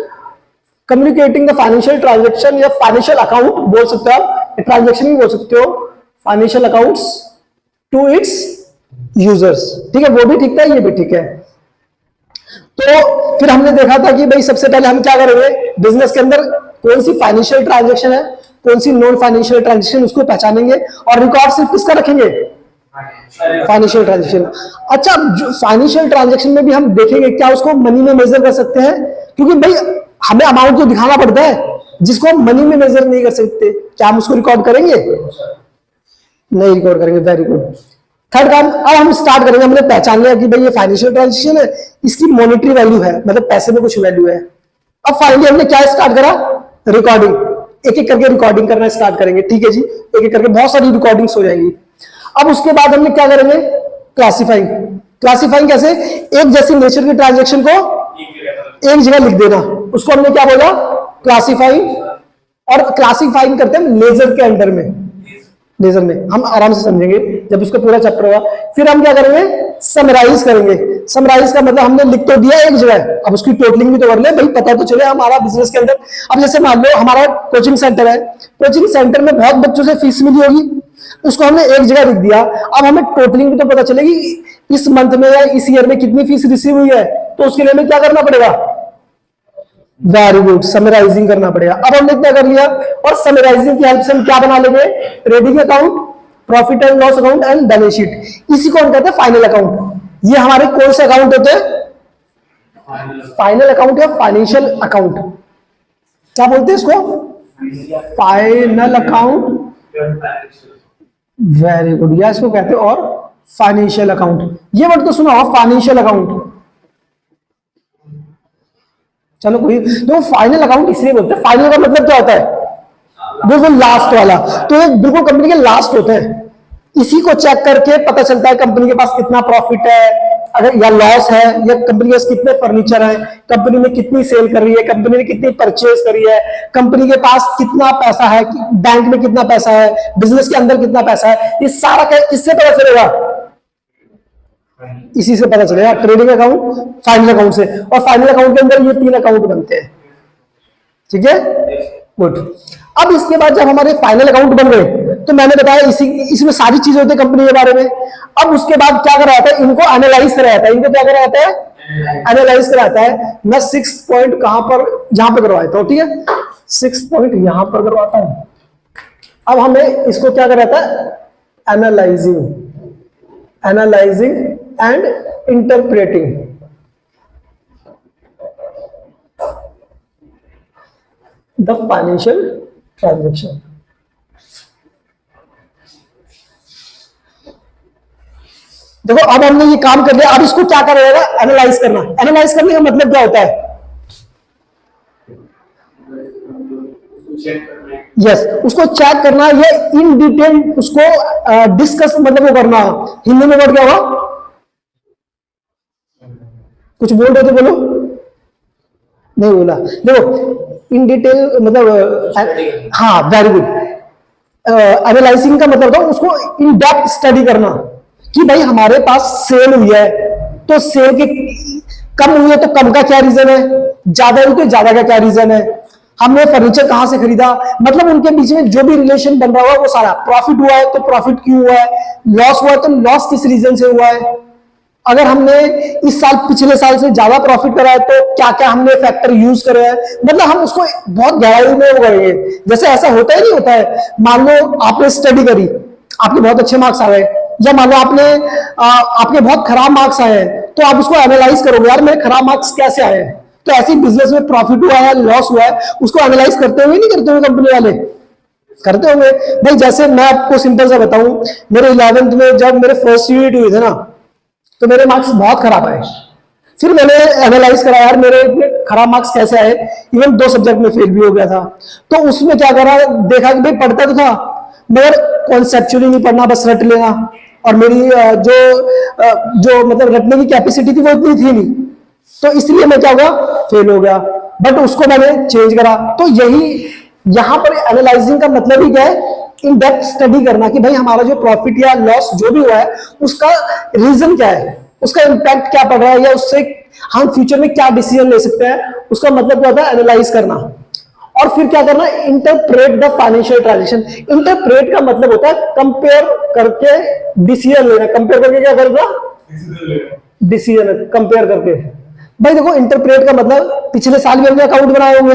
communicating the financial transaction या फाइनेंशियल अकाउंट बोल सकते हो आप, ट्रांजेक्शन भी बोल सकते हो, financial accounts to its users. ठीक है, वो भी ठीक था, ये भी ठीक है। तो फिर हमने देखा था कि भाई सबसे पहले हम क्या करेंगे, बिजनेस के अंदर कौन सी फाइनेंशियल ट्रांजेक्शन है, कौन सी नॉन फाइनेंशियल ट्रांजेक्शन, उसको पहचानेंगे और रिकॉर्ड सिर्फ किसका रखेंगे, फाइनेंशियल ट्रांजेक्शन। अच्छा, फाइनेंशियल ट्रांजेक्शन में भी हम देखेंगे क्या उसको मनी में मेजर कर सकते हैं, क्योंकि भाई हमें अमाउंट तो दिखाना पड़ता है जिसको हम मनी में मेजर नहीं कर सकते, क्या हम उसको रिकॉर्ड करेंगे, नहीं रिकॉर्ड करेंगे। Very good. थर्ड काम, अब हम स्टार्ट करेंगे, हमने पहचान लिया कि भाई ये फाइनेंशियल ट्रांजेक्शन है, इसकी मॉनेटरी वैल्यू है, मतलब पैसे में कुछ वैल्यू है। अब फाइनली हमने क्या स्टार्ट करा, रिकॉर्डिंग, एक एक करके रिकॉर्डिंग करना स्टार्ट करेंगे। ठीक है जी, एक एक करके बहुत सारी रिकॉर्डिंग्स हो जाएंगी। अब उसके बाद हमने क्या करेंगे, क्लासिफाइंग। क्लासिफाइंग कैसे, एक जैसी नेचर की ट्रांजेक्शन को एक जगह लिख देना, उसको हमने क्या बोला, क्लासिफाइंग। और क्लासिफाइंग करते हैं लेजर के अंडर में, लेजर में हम आराम से समझेंगे जब उसका पूरा चैप्टर होगा। फिर हम क्या करेंगे, समराइज करेंगे। समराइज का मतलब हमने लिख तो दिया एक जगह, अब उसकी टोटलिंग भी तो कर ले भाई, पता तो चले हमारा बिजनेस के अंदर। अब जैसे मान लो हमारा कोचिंग सेंटर है, कोचिंग सेंटर में बहुत बच्चों से फीस मिली होगी, उसको हमने एक जगह लिख दिया। अब हमें टोटलिंग भी तो पता चलेगी इस मंथ में या इस ईयर में कितनी फीस रिसीव हुई है, तो उसके लिए हमें क्या करना पड़ेगा, वेरी गुड, समराइजिंग करना पड़ेगा। अब हमने क्या कर लिया, और समराइजिंग की हेल्प से हम क्या बना लेंगे, trading account, profit and loss account and balance sheet. इसी को हम कहते हैं फाइनल अकाउंट। ये हमारे कौन से अकाउंट होते हैं, फाइनल अकाउंट या फाइनेंशियल अकाउंट, क्या बोलते हैं इसको, फाइनल अकाउंट। वेरी गुड, या इसको कहते हैं और फाइनेंशियल अकाउंट। ये वर्ड तो सुना हो, फाइनेंशियल अकाउंट। चलो कोई, तो फाइनल अकाउंट इसलिए बोलते हैं, फाइनल का मतलब क्या होता है, बिल्कुल लास्ट वाला, तो ये बिल्कुल कंपनी के लास्ट होते हैं। इसी को चेक करके पता चलता है कंपनी के पास कितना प्रॉफिट है अगर या लॉस है, या कंपनी के पास कितने फर्नीचर है, कंपनी में कितनी सेल कर रही है, कंपनी ने कितनी परचेज करी है, कंपनी के पास कितना पैसा है, बैंक में कितना पैसा है, बिजनेस के अंदर कितना पैसा है। ये सारा किससे पता चलेगा, इसी से पता चलेगा, ट्रेडिंग अकाउंट, फाइनल अकाउंट से। और फाइनल अकाउंट के अंदर ये 3 अकाउंट बनते हैं। ठीक है, गुड। अब इसके बाद जब हमारे फाइनल अकाउंट बन गए, तो मैंने बताया इसमें सारी चीजें होती है कंपनी के बारे में। अब उसके बाद क्या करा जाता है, इनको एनालाइज करा जाता है। इनको क्या करा जाता है, एनालाइज करा जाता है। मैं 6 पॉइंट कहां पर, जहां पर करवाता हूं, ठीक है, 6 पॉइंट यहां पर करवाता हूं। अब हमें इसको क्या करा जाता है, analysing, analysing and interpreting. The financial transaction. देखो अब हमने ये काम कर लिया, अब इसको क्या कर रहेगा, एनालाइज करना। एनालाइज करने का मतलब क्या होता है, यस, उसको चेक करना, ये इन डिटेल उसको डिस्कस, मतलब वो करना। हिंदी में वर्ड क्या होगा, कुछ बोल रहे थे, बोलो, नहीं बोला। देखो इन डिटेल मतलब, हाँ वेरी गुड। एनालाइजिंग का मतलब था उसको इन डेप्थ स्टडी करना कि भाई हमारे पास सेल हुई है, तो सेल के कम हुई है तो कम का क्या रीजन है, ज्यादा हुई तो ज्यादा का क्या रीजन है, हमने फर्नीचर कहां से खरीदा, मतलब उनके बीच में जो भी रिलेशन बन रहा हुआ वो सारा। प्रॉफिट हुआ है तो प्रॉफिट क्यों हुआ है, लॉस हुआ है तो लॉस किस रीजन से हुआ है, अगर हमने इस साल पिछले साल से ज्यादा प्रॉफिट करा है तो क्या क्या हमने फैक्टर यूज करे हैं, मतलब हम उसको बहुत गहराई में वो करेंगे। जैसे ऐसा होता ही नहीं होता है, मान लो आपने स्टडी करी, आपके बहुत अच्छे मार्क्स आ गए, या मान लो आपके बहुत खराब मार्क्स आए हैं, तो आप उसको एनालाइज करोगे, यार मेरे खराब मार्क्स कैसे आए हैं। तो ऐसे बिजनेस में प्रॉफिट हुआ है, लॉस हुआ है, उसको एनालाइज करते हुए नहीं करते हुए कंपनी वाले करते होंगे भाई। जैसे मैं आपको सिंपल सा बताऊं, मेरे 11th में जब मेरे फर्स्ट यूनिट हुए थे ना, तो मेरे मार्क्स बहुत खराब आए। फिर मैंने एनालाइज करा, यार मेरे खराब मार्क्स कैसे आए, इवन 2 सब्जेक्ट में फेल भी हो गया था। तो उसमें क्या करा, देखा कि भाई पढ़ता तो था मगर कॉन्सेप्चुअली नहीं पढ़ना, बस रट लेना, और मेरी जो मतलब रटने की कैपेसिटी थी वो इतनी थी नहीं, तो इसलिए मैं क्या हुआ, फेल हो गया। बट उसको मैंने चेंज करा। तो यही यहां पर एनालाइजिंग का मतलब ही क्या है इन डेप्थ स्टडी करना कि भाई हमारा जो प्रॉफिट या लॉस जो भी हुआ है उसका रीजन क्या है, उसका इम्पैक्ट क्या पड़ रहा है, या उससे हम फ्यूचर में क्या डिसीजन ले सकते हैं, उसका मतलब क्या होता है एनालाइज करना। और फिर क्या करना, interpret the financial transaction. Interpret का मतलब होता है कंपेयर करके डिसीजन लेना। कंपेयर करके क्या करना, डिसीजन कंपेयर करके। भाई देखो इंटरप्रेट का मतलब पिछले साल भी हमने अकाउंट बनाए होंगे,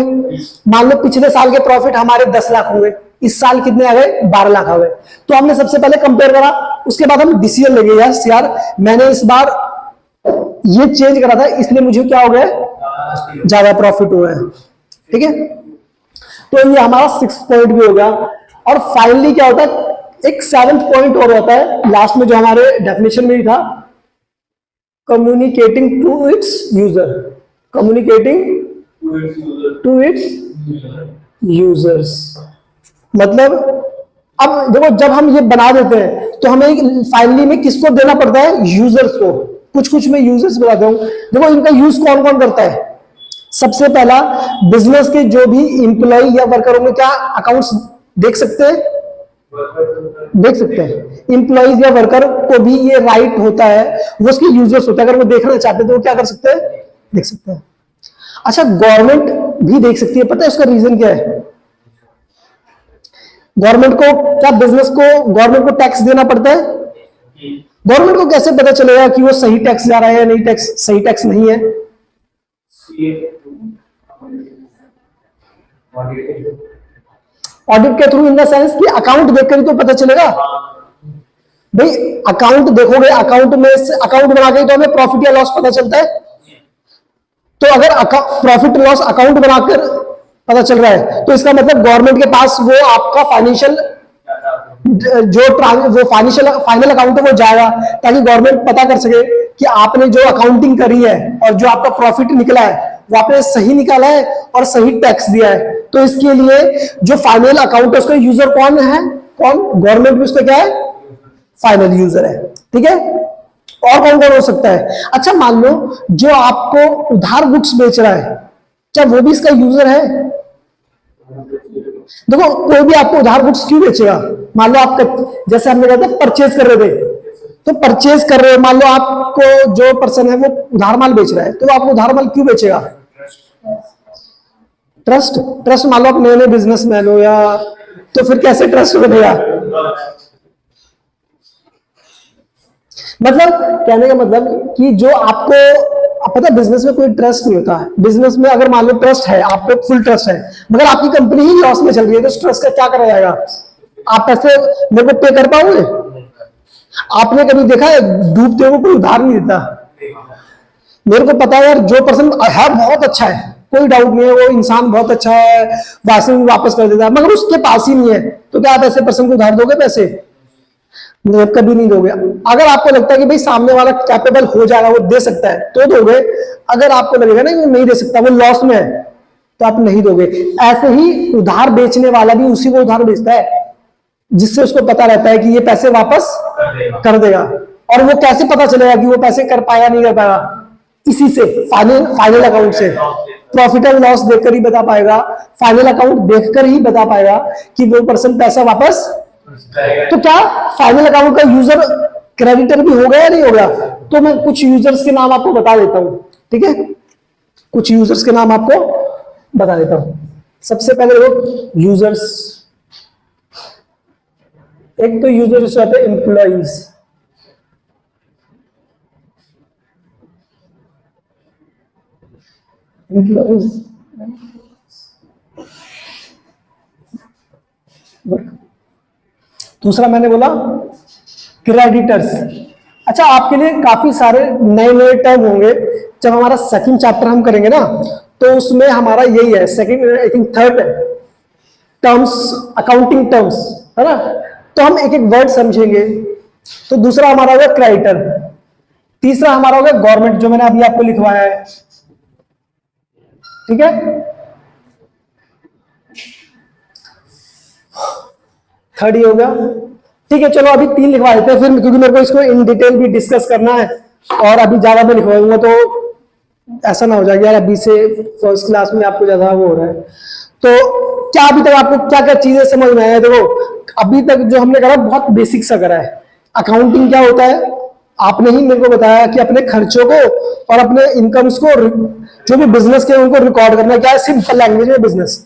मान लो पिछले साल के प्रॉफिट हमारे 10 लाख होंगे, इस साल कितने आ गए 12 लाख आ गए, तो हमने सबसे पहले कंपेयर करा, उसके बाद हम डिसीजन लेंगे यार मैंने इस बार ये चेंज करा था इसलिए मुझे क्या हो गया, ज्यादा प्रॉफिट हुआ है। ठीक है, तो ये हमारा 6th पॉइंट भी हो गया। और फाइनली क्या होता है, एक 7th पॉइंट और होता है लास्ट में जो हमारे डेफिनेशन में ही था, communicating to its user. Communicating to its users मतलब अब देखो जब हम ये बना देते हैं तो हमें फाइनली में किसको देना पड़ता है, यूजर्स को। कुछ मैं यूजर्स बताता हूं, देखो इनका यूज कौन कौन करता है। सबसे पहला, बिजनेस के जो भी इंप्लॉय या वर्कर होंगे क्या अकाउंट्स देख सकते हैं, देख सकते हैं। इंप्लॉइज या वर्कर को भी ये राइट होता है, वो उसके यूजर्स होते हैं, अगर वो देखना चाहते हैं तो वो क्या कर सकते हैं, देख सकते हैं। अच्छा, गवर्नमेंट भी देख सकती है, पता है उसका रीजन क्या है। गवर्नमेंट को क्या, बिजनेस को गवर्नमेंट को टैक्स देना पड़ता है। गवर्नमेंट को कैसे पता चलेगा कि वो सही टैक्स जा रहा है या नहीं, टैक्स सही टैक्स नहीं है। ऑडिट के थ्रू, इन द सेंस कि अकाउंट देखकर ही तो पता चलेगा। भाई अकाउंट देखोगे, अकाउंट में से अकाउंट बना के तो हमें प्रॉफिट या लॉस पता चलता है। तो अगर प्रॉफिट लॉस अकाउंट बनाकर पता चल रहा है तो इसका मतलब गवर्नमेंट के पास वो आपका फाइनेंशियल वो फाइनल अकाउंट है वो जाएगा, ताकि गवर्नमेंट पता कर सके कि आपने जो अकाउंटिंग करी है और जो आपका प्रॉफिट निकला है वो आपने सही निकाला है और सही टैक्स दिया है। तो इसके लिए जो फाइनल अकाउंट है उसका यूजर कौन है, कौन, गवर्नमेंट भी उसका क्या है, फाइनल यूजर है। ठीक है, और कौन कौन हो सकता है। अच्छा, मान लो जो आपको उधार बुक्स बेच रहा है, क्या वो भी इसका यूजर है। देखो कोई भी आपको उधार बुक्स क्यों बेचेगा, मान लो आप जैसे हमने कहा था परचेज कर रहे थे, तो परचेज कर रहे हो, मान लो आपको जो पर्सन है वो उधार माल बेच रहा है, तो आपको उधार माल क्यों बेचेगा, ट्रस्ट मान लो आप नए नए बिजनेसमैन हो, या तो फिर कैसे ट्रस्ट बनेगा। मतलब कहने का मतलब कि जो आपको पता है बिजनेस में कोई ट्रस्ट नहीं होता है। बिजनेस में अगर मान लो ट्रस्ट है, आप पे फुल ट्रस्ट है, मगर आपकी कंपनी ही लॉस में चल रही है, तो उस ट्रस्ट का क्या करा जाएगा, आप पैसे मेरे को पे कर पाओगे। आपने कभी देखा है डूबते हुए कोई उधार नहीं देता। मेरे को पता है यार, जो पर्सन है बहुत अच्छा है, कोई डाउट नहीं है, वो इंसान बहुत अच्छा है, वैसे भी वापस कर देता है, मगर उसके पास ही नहीं है, तो क्या आप ऐसे पर्सन को उधार दोगे पैसे, नहीं, कभी नहीं दोगे। अगर आपको लगता है कि भाई सामने वाला कैपेबल हो जाएगा, वो दे सकता है, तो दोगे। अगर आपको लगेगा ना कि नहीं दे सकता, वो लॉस में है, तो आप नहीं दोगे। ऐसे ही उधार बेचने वाला भी उसी को उधार बेचता है जिससे उसको पता रहता है कि ये पैसे वापस कर देगा। और वो कैसे पता चलेगा कि वो पैसे कर पाया नहीं कर पाएगा, इसी से फाइनल अकाउंट से प्रॉफिट एंड लॉस देखकर ही बता पाएगा, फाइनल अकाउंट देखकर ही बता पाएगा कि वो पर्सन पैसा वापस। तो क्या फाइनल अकाउंट का यूजर क्रेडिटर भी हो गया या नहीं हो गया। तो मैं कुछ यूजर्स के नाम आपको बता देता हूं, ठीक है, कुछ यूजर्स के नाम आपको बता देता हूं। सबसे पहले देखो यूजर्स, एक तो यूजर्स होते हैं एम्प्लॉइज, दूसरा मैंने बोला क्रेडिटर्स। अच्छा, आपके लिए काफी सारे नए नए टर्म होंगे जब हमारा सेकंड चैप्टर हम करेंगे ना, तो उसमें हमारा यही है, second I think third terms, accounting terms है ना, तो हम एक एक वर्ड समझेंगे। तो दूसरा हमारा होगा क्रेडिटर, तीसरा हमारा होगा गवर्नमेंट, जो मैंने अभी आपको लिखवाया है, ठीक है। थर्ड ही हो गया, ठीक है। चलो अभी 3 लिखवा देते हैं फिर, क्योंकि मेरे को इसको इन डिटेल भी डिस्कस करना है, और अभी ज्यादा मैं लिखवाऊंगा तो ऐसा ना हो जाएगा यार अभी से फर्स्ट क्लास में आपको ज्यादा वो हो रहा है। तो क्या अभी तक आपको क्या क्या चीजें समझ में आया? देखो अभी तक जो हमने करा बहुत बेसिक सा करा है। अकाउंटिंग क्या होता है आपने ही मेरे को बताया कि अपने खर्चों को और अपने इनकम्स को जो भी बिजनेस के उनको रिकॉर्ड करना। क्या है? सिंपल लैंग्वेज में बिजनेस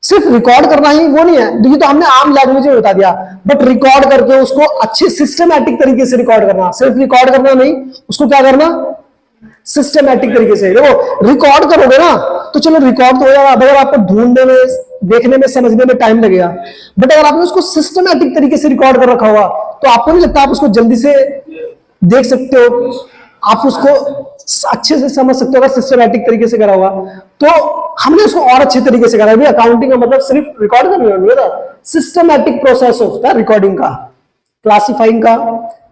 सिर्फ रिकॉर्ड करना ही वो नहीं है, देखिए तो हमने आम लैंग्वेज में बता दिया, बट रिकॉर्ड करके उसको अच्छे सिस्टमैटिक तरीके से रिकॉर्ड करना। सिर्फ रिकॉर्ड करना नहीं, उसको क्या करना? सिस्टमैटिक तरीके से। देखो रिकॉर्ड करोगे ना तो चलो रिकॉर्ड तो हो जाएगा, अगर आपको ढूंढने में, देखने में, समझने में टाइम लगेगा, बट अगर आपने उसको सिस्टमैटिक तरीके से रिकॉर्ड कर रखा होगा तो आपको नहीं लगता आप उसको जल्दी से देख सकते हो, आप उसको अच्छे से समझ सकते हो अगर सिस्टमैटिक तरीके से करा हुआ। तो हमने उसको और अच्छे तरीके से करा है। अकाउंटिंग का मतलब सिर्फ रिकॉर्ड करना नहीं होता, सिस्टमैटिक प्रोसेस होता है रिकॉर्डिंग का, क्लासिफाइंग का,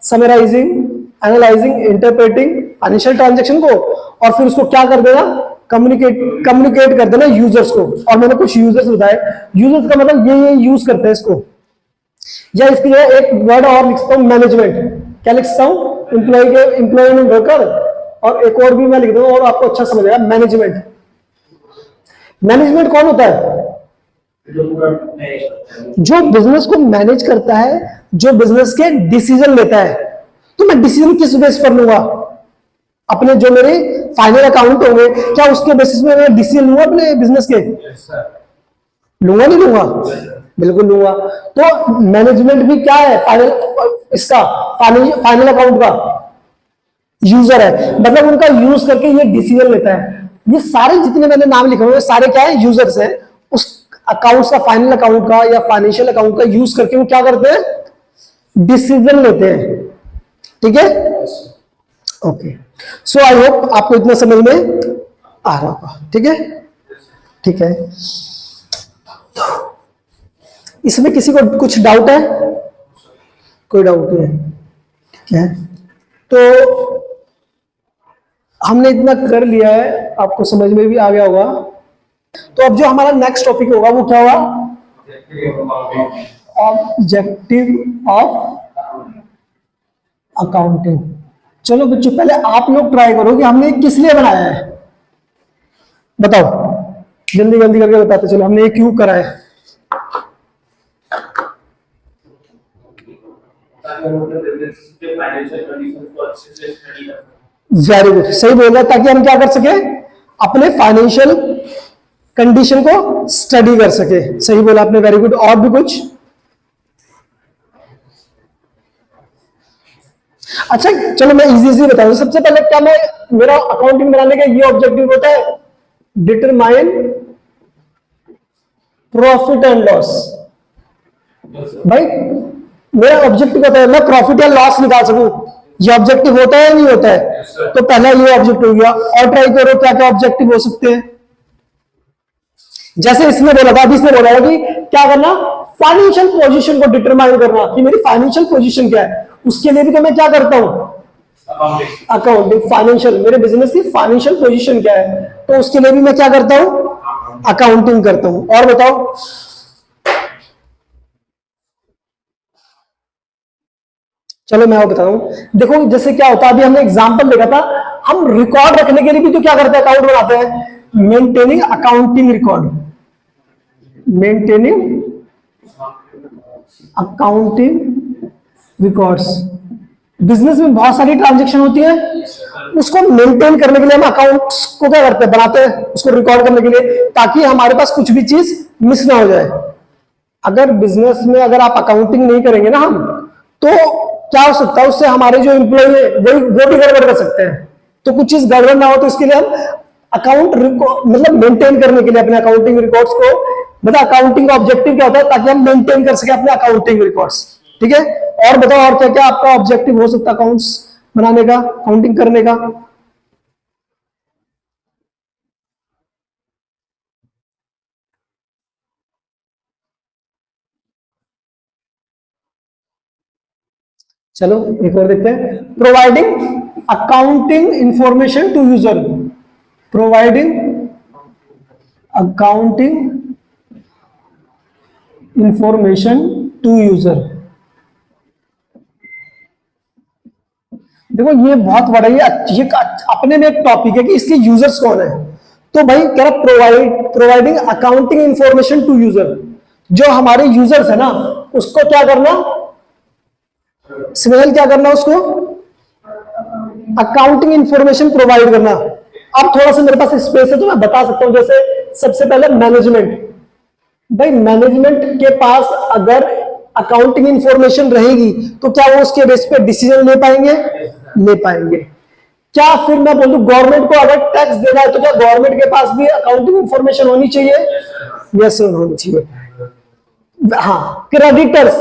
summarising, analysing, interpreting financial transaction को, और फिर उसको क्या कर देना? कम्युनिकेट कर देना यूजर्स को। और मैंने कुछ यूजर्स बताए, यूजर्स का मतलब ये यूज करते हैं इसको। या इसकी जगह एक वर्ड और लिखता हूं, मैनेजमेंट। क्या लिखता हूं? एम्प्लॉय वर्कर, और एक और भी मैं लिख दूंगा और आपको अच्छा समझेगा, मैनेजमेंट। मैनेजमेंट कौन होता है? जो बिजनेस को मैनेज करता है, जो बिजनेस के डिसीजन लेता है। तो मैं डिसीजन किस बेस पर लूंगा? अपने जो मेरे फाइनल अकाउंट होंगे, क्या उसके बेसिस में मैं डिसीजन लूंगा अपने बिजनेस के? लूंगा नहीं लूंगा? बिल्कुल लूंगा। तो मैनेजमेंट भी क्या है? फाइनल इसका फाइनल अकाउंट का यूजर है, मतलब उनका यूज करके ये डिसीजन लेता है। ये सारे जितने मैंने नाम लिखे हुए सारे क्या है? यूजर्स हैं। उस अकाउंट्स का, फाइनल अकाउंट का या फाइनेंशियल अकाउंट का यूज करके वो क्या करते हैं? डिसीजन लेते हैं। ठीक है, ओके। सो आई होप आपको इतना समझ में आ रहा होगा। ठीक है, ठीक है। इसमें किसी को कुछ डाउट है? कोई डाउट नहीं है? ठीक है, तो हमने इतना कर लिया है, आपको समझ में भी आ गया होगा। तो अब जो हमारा नेक्स्ट टॉपिक होगा वो क्या होगा? Objective of accounting. चलो बच्चों पहले आप लोग ट्राई करो कि हमने किस लिए बनाया है, बताओ जल्दी जल्दी करके बताते चलो, हमने ये क्यों करा है? वेरी गुड, सही बोल रहा है, ताकि हम क्या कर सके? अपने फाइनेंशियल कंडीशन को स्टडी कर सके। सही बोला आपने, वेरी गुड। और भी कुछ? अच्छा चलो मैं इजी से बताऊं। सबसे पहले क्या मैं, मेरा अकाउंटिंग बनाने का ये ऑब्जेक्टिव होता है, डिटरमाइन प्रॉफिट एंड लॉस। भाई मेरा ऑब्जेक्टिव होता है मैं प्रॉफिट या लॉस निकाल सकूं। ये ऑब्जेक्टिव होता है या नहीं होता है? तो पहला ये ऑब्जेक्टिव हो गया। और ट्राई करो क्या क्या ऑब्जेक्टिव हो सकते हैं। जैसे इसने बोला था, अभी इसने बोला था कि क्या करना? फाइनेंशियल पोजीशन को डिटरमाइन करना कि मेरी फाइनेंशियल पोजीशन क्या है। उसके लिए भी तो मैं क्या करता हूं? अकाउंटिंग। फाइनेंशियल, मेरे बिजनेस की फाइनेंशियल पोजीशन क्या है, तो उसके लिए भी मैं क्या करता हूं? अकाउंटिंग करता हूं। और बताओ? चलो मैं आपको बताऊं। देखो जैसे क्या होता है, अभी हमने एग्जांपल देखा था, हम रिकॉर्ड रखने के लिए भी तो क्या करते हैं? अकाउंट बनाते हैं, maintaining accounting record, maintaining accounting records. Business में बहुत सारी ट्रांजैक्शन होती है, उसको मेंटेन करने के लिए हम अकाउंट्स को क्या करते हैं? बनाते हैं, उसको रिकॉर्ड करने के लिए, ताकि हमारे पास कुछ भी चीज मिस ना हो जाए। अगर बिजनेस में अगर आप अकाउंटिंग नहीं करेंगे ना हम, तो क्या हो सकता है? उससे हमारे जो एम्प्लॉय है वो भी गड़बड़ कर सकते हैं। तो कुछ चीज गड़बड़ ना हो, तो इसके लिए हम अकाउंट मतलब मेंटेन करने के लिए अपने अकाउंटिंग रिकॉर्ड्स को, मतलब अकाउंटिंग का ऑब्जेक्टिव क्या होता है? ताकि हम मेंटेन कर सके अपने अकाउंटिंग रिकॉर्ड्स। ठीक है, और बताओ और क्या क्या आपका ऑब्जेक्टिव हो सकता है अकाउंट्स बनाने का, अकाउंटिंग करने का? चलो एक और देखते हैं। Providing accounting information to user, providing accounting information to user. देखो ये बहुत बड़ा, ये अपने में एक टॉपिक है कि इसके यूजर्स कौन है। तो भाई कह रहा providing accounting information to user, जो हमारे यूजर्स है ना उसको क्या करना, स्नेहल क्या करना, उसको अकाउंटिंग इंफॉर्मेशन प्रोवाइड करना। अब थोड़ा सा मेरे पास स्पेस है तो मैं बता सकता हूं, जैसे सबसे पहले मैनेजमेंट, भाई मैनेजमेंट के पास अगर अकाउंटिंग इंफॉर्मेशन रहेगी तो क्या वो उसके बेस पे डिसीजन ले पाएंगे, ले पाएंगे। क्या फिर मैं बोलूं गवर्नमेंट को अगर टैक्स देना है तो क्या गवर्नमेंट के पास भी अकाउंटिंग इंफॉर्मेशन होनी चाहिए, यस होनी चाहिए। हाँ, क्रेडिटर्स,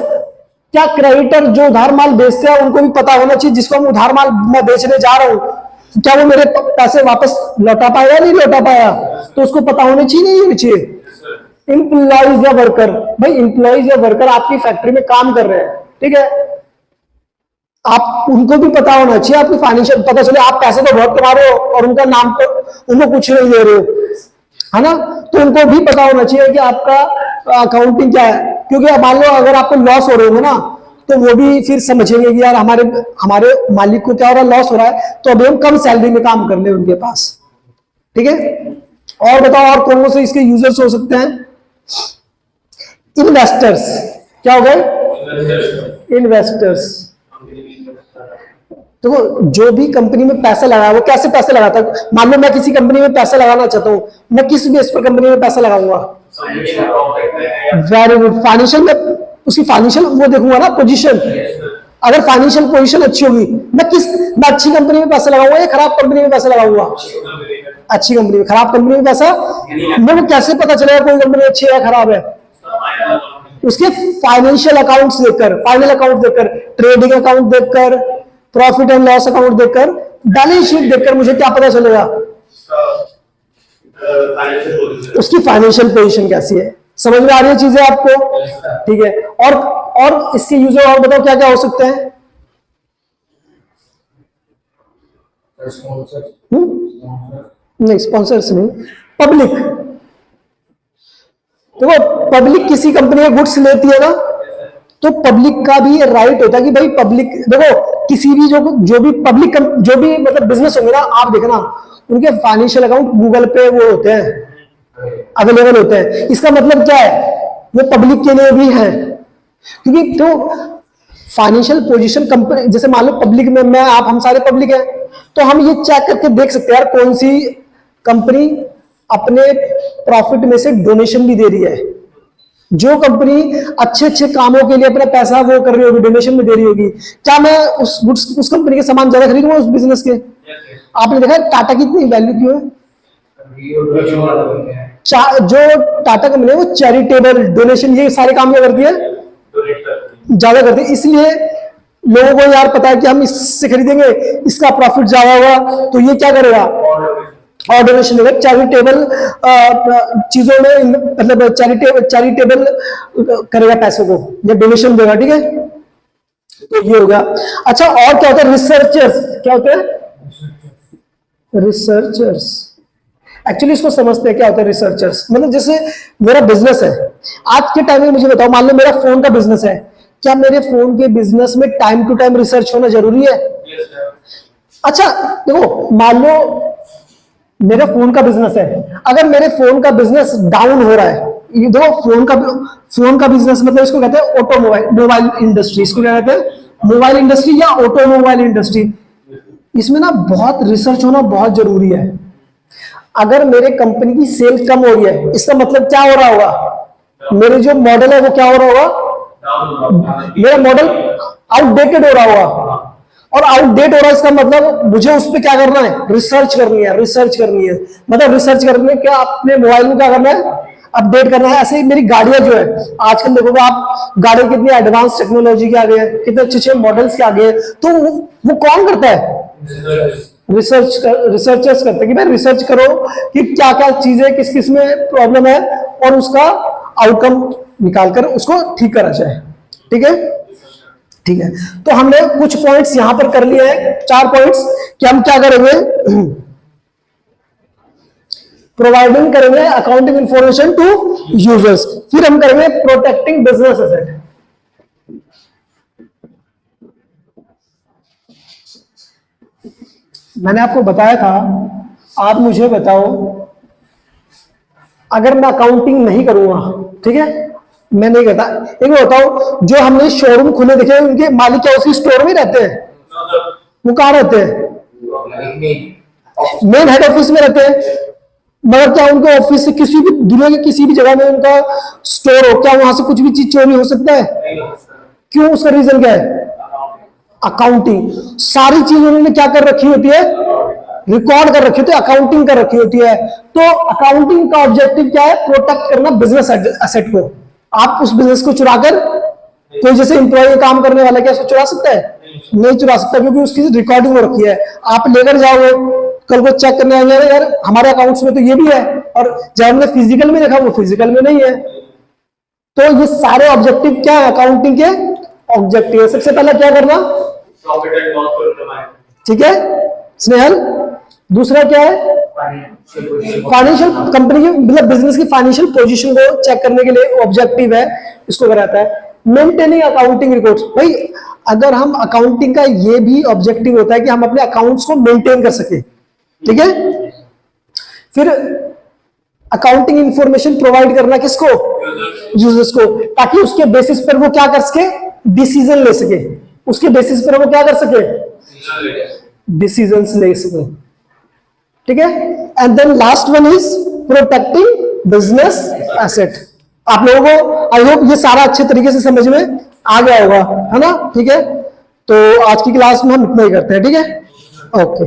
क्या क्रेडिटर जो उधार माल बेचते हैं उनको भी पता होना चाहिए, जिसको हम उधार माल मैं बेचने जा रहा हूं क्या वो मेरे पैसे वापस लौटा पाया नहीं लौटा पाया, तो उसको पता होना चाहिए नहीं होनी चाहिए। इंप्लॉइज या वर्कर, भाई इंप्लॉइज या वर्कर आपकी फैक्ट्री में काम कर रहे हैं, ठीक है, आप उनको भी पता होना चाहिए, आपकी फाइनेंशियल पता चले, आप पैसे तो बहुत कमा रहे हो और उनका नाम तो उनको कुछ नहीं दे रहे हो, है ना, तो उनको भी पता होना चाहिए कि आपका अकाउंटिंग क्या है, क्योंकि मान लो अगर आपको लॉस हो रहे होंगे ना तो वो भी फिर समझेंगे कि यार हमारे मालिक को क्या हो रहा है, लॉस हो रहा है, तो अभी हम कम सैलरी में काम कर ले उनके पास, ठीक है। और बताओ और कौन से इसके यूजर्स हो सकते हैं। इन्वेस्टर्स, क्या हो गए, इन्वेस्टर्स, देखो जो भी कंपनी में पैसा लगा वो कैसे पैसे लगाता है, मान लो मैं किसी कंपनी में पैसा लगाना चाहता हूं, मैं किस बेस पर कंपनी में पैसा लगाऊंगा, वेरी गुड, फाइनेंशियल में उसकी फाइनेंशियल वो देखूंगा ना पोजीशन, अगर फाइनेंशियल पोजीशन अच्छी होगी मैं अच्छी कंपनी में पैसा लगाऊंगा या खराब कंपनी में पैसा लगाऊंगा, अच्छी कंपनी में, खराब कंपनी में पैसा मेरे को कैसे पता चलेगा कोई कंपनी अच्छी है या खराब है, उसके फाइनेंशियल अकाउंट्स देखकर, फाइनल अकाउंट देखकर, ट्रेडिंग अकाउंट देखकर, प्रॉफिट एंड लॉस अकाउंट देखकर, बैलेंस शीट देखकर मुझे क्या पता चलेगा, उसकी फाइनेंशियल पोजीशन कैसी है। समझ में आ रही है चीजें आपको, ठीक है। और इसके यूजर और बताओ क्या क्या हो सकते हैं। नहीं स्पॉन्सर्स नहीं, पब्लिक, देखो पब्लिक किसी कंपनी का गुड्स लेती है ना तो पब्लिक का भी राइट होता है कि भाई पब्लिक, देखो किसी भी जो भी पब्लिक जो भी मतलब बिजनेस होंगे ना, आप देखना उनके फाइनेंशियल अकाउंट गूगल पे वो होते हैं, अवेलेबल होते हैं, इसका मतलब क्या है वो पब्लिक के लिए भी है, क्योंकि तो फाइनेंशियल पोजीशन कंपनी, जैसे मान लो पब्लिक में मैं आप हम सारे पब्लिक हैं, तो हम ये चेक करके देख सकते हैं यार कौन सी कंपनी अपने प्रॉफिट में से डोनेशन भी दे रही है, जो कंपनी अच्छे अच्छे कामों के लिए अपना पैसा वो कर रही होगी, डोनेशन में दे रही होगी, क्या मैं उस कंपनी के सामान ज्यादा खरीदूंगा उस बिजनेस के। आपने देखा टाटा की इतनी वैल्यू क्यों है, जो टाटा कंपनी है वो चैरिटेबल डोनेशन ये सारे काम क्या करती है, ज्यादा करती है, इसलिए लोगों को यार पता है कि हम इससे खरीदेंगे इसका प्रॉफिट ज्यादा होगा, तो ये क्या करेगा और डोनेशन देगा, चैरिटेबल चीजों में, मतलब चैरिटेबल करेगा पैसों को या डोनेशन देगा, ठीक है, तो ये हो गया। अच्छा और क्या होता है, रिसर्चर्स, क्या होते हैं रिसर्चर्स, एक्चुअली इसको समझते हैं क्या होता है रिसर्चर्स, मतलब जैसे मेरा बिजनेस है, आज के टाइम में मुझे बताओ, मान लो मेरा फोन का बिजनेस है, क्या मेरे फोन के बिजनेस में टाइम टू टाइम रिसर्च होना जरूरी है। अच्छा देखो मान लो मेरे फोन का बिजनेस है, अगर मेरे फोन का बिजनेस डाउन हो रहा है, ये देखो फोन का बिजनेस मतलब इसको कहते हैं मोबाइल इंडस्ट्री, इसको क्या कहते हैं मोबाइल इंडस्ट्री या ऑटोमोबाइल इंडस्ट्री, इसमें ना बहुत रिसर्च होना बहुत जरूरी है। अगर मेरे कंपनी की सेल कम हो रही है, इसका मतलब क्या हो रहा होगा, मेरे जो मॉडल है वो क्या हो रहा होगा, मेरा मॉडल आउटडेटेड हो रहा होगा, और आउटडेट हो रहा है इसका मतलब मुझे उस पर क्या करना है, रिसर्च करनी है, मतलब रिसर्च करने क्या अपने मोबाइल में क्या करना है, अपडेट करना है। ऐसे ही मेरी गाड़ियां जो है, आजकल देखोगे आप गाड़ी कितनी एडवांस टेक्नोलॉजी के आगे है, कितने अच्छे अच्छे मॉडल्स के आगे है, तो वो कौन करता है, रिसर्चर्स करते हैं कि भाई रिसर्च करो कि क्या क्या चीजें किस किस में प्रॉब्लम है और उसका आउटकम निकालकर उसको ठीक करा जाए, ठीक है, ठीक है। तो हमने कुछ पॉइंट्स यहां पर कर लिए हैं, 4 पॉइंट्स कि हम क्या करेंगे, प्रोवाइडिंग करेंगे अकाउंटिंग इंफॉर्मेशन टू यूजर्स, फिर हम करेंगे प्रोटेक्टिंग बिजनेस एसेट। मैंने आपको बताया था, आप मुझे बताओ अगर मैं अकाउंटिंग नहीं करूंगा, ठीक है, मैं नहीं करता। एक बात बताओ, जो हमने शोरूम खुले देखे उनके मालिक क्या उसी स्टोर में रहते हैं? वो कहाँ रहते हैं? मेन हेड ऑफिस में रहते हैं। मगर क्या उनके ऑफिस से किसी भी दुनिया के किसी भी जगह में उनका स्टोर हो, क्या वहां से कुछ भी चीज चोरी हो सकता है? क्यों? उसका रीजन क्या है? अकाउंटिंग। सारी चीज उन्होंने क्या कर रखी होती है? रिकॉर्ड कर रखी होती है, अकाउंटिंग कर रखी होती है। तो अकाउंटिंग का ऑब्जेक्टिव क्या है? प्रोटेक्ट करना बिजनेस एसेट को। आप उस बिजनेस को चुराकर, कोई जैसे एम्प्लॉय काम करने वाला क्या उसको चुरा सकता है? नहीं चुरा सकता, क्योंकि उसकी रिकॉर्डिंग हो रखी है। आप लेकर जाओगे, कल को चेक करने आएंगे, यार हमारे अकाउंट्स में तो ये भी है, और जब हमने फिजिकल में देखा वो फिजिकल में नहीं है। तो ये सारे ऑब्जेक्टिव क्या है अकाउंटिंग के? ऑब्जेक्टिव। सबसे पहले क्या करना? प्रॉफिट एंड लॉस को डिटरमाइन। ठीक है स्नेहल। दूसरा क्या है? फाइनेंशियल कंपनी की मतलब बिजनेस की फाइनेंशियल पोजीशन को चेक करने के लिए ऑब्जेक्टिव है, इसको कराता है। Maintaining accounting records. भाई अगर हम अकाउंटिंग का ये भी ऑब्जेक्टिव होता है कि हम अपने अकाउंट्स को मेंटेन कर सके, ठीक है। फिर अकाउंटिंग इंफॉर्मेशन प्रोवाइड करना किसको? यूजर्स को, ताकि उसके बेसिस पर वो क्या कर सके? डिसीजन ले सके। उसके बेसिस पर वो क्या कर सके? डिसीजंस ले सके, ठीक है। And then last one is protecting business asset. आप लोगों को आई होप ये सारा अच्छे तरीके से समझ में आ गया होगा, है ना? ठीक है, तो आज की क्लास में हम इतना ही करते हैं, ठीक है। ओके।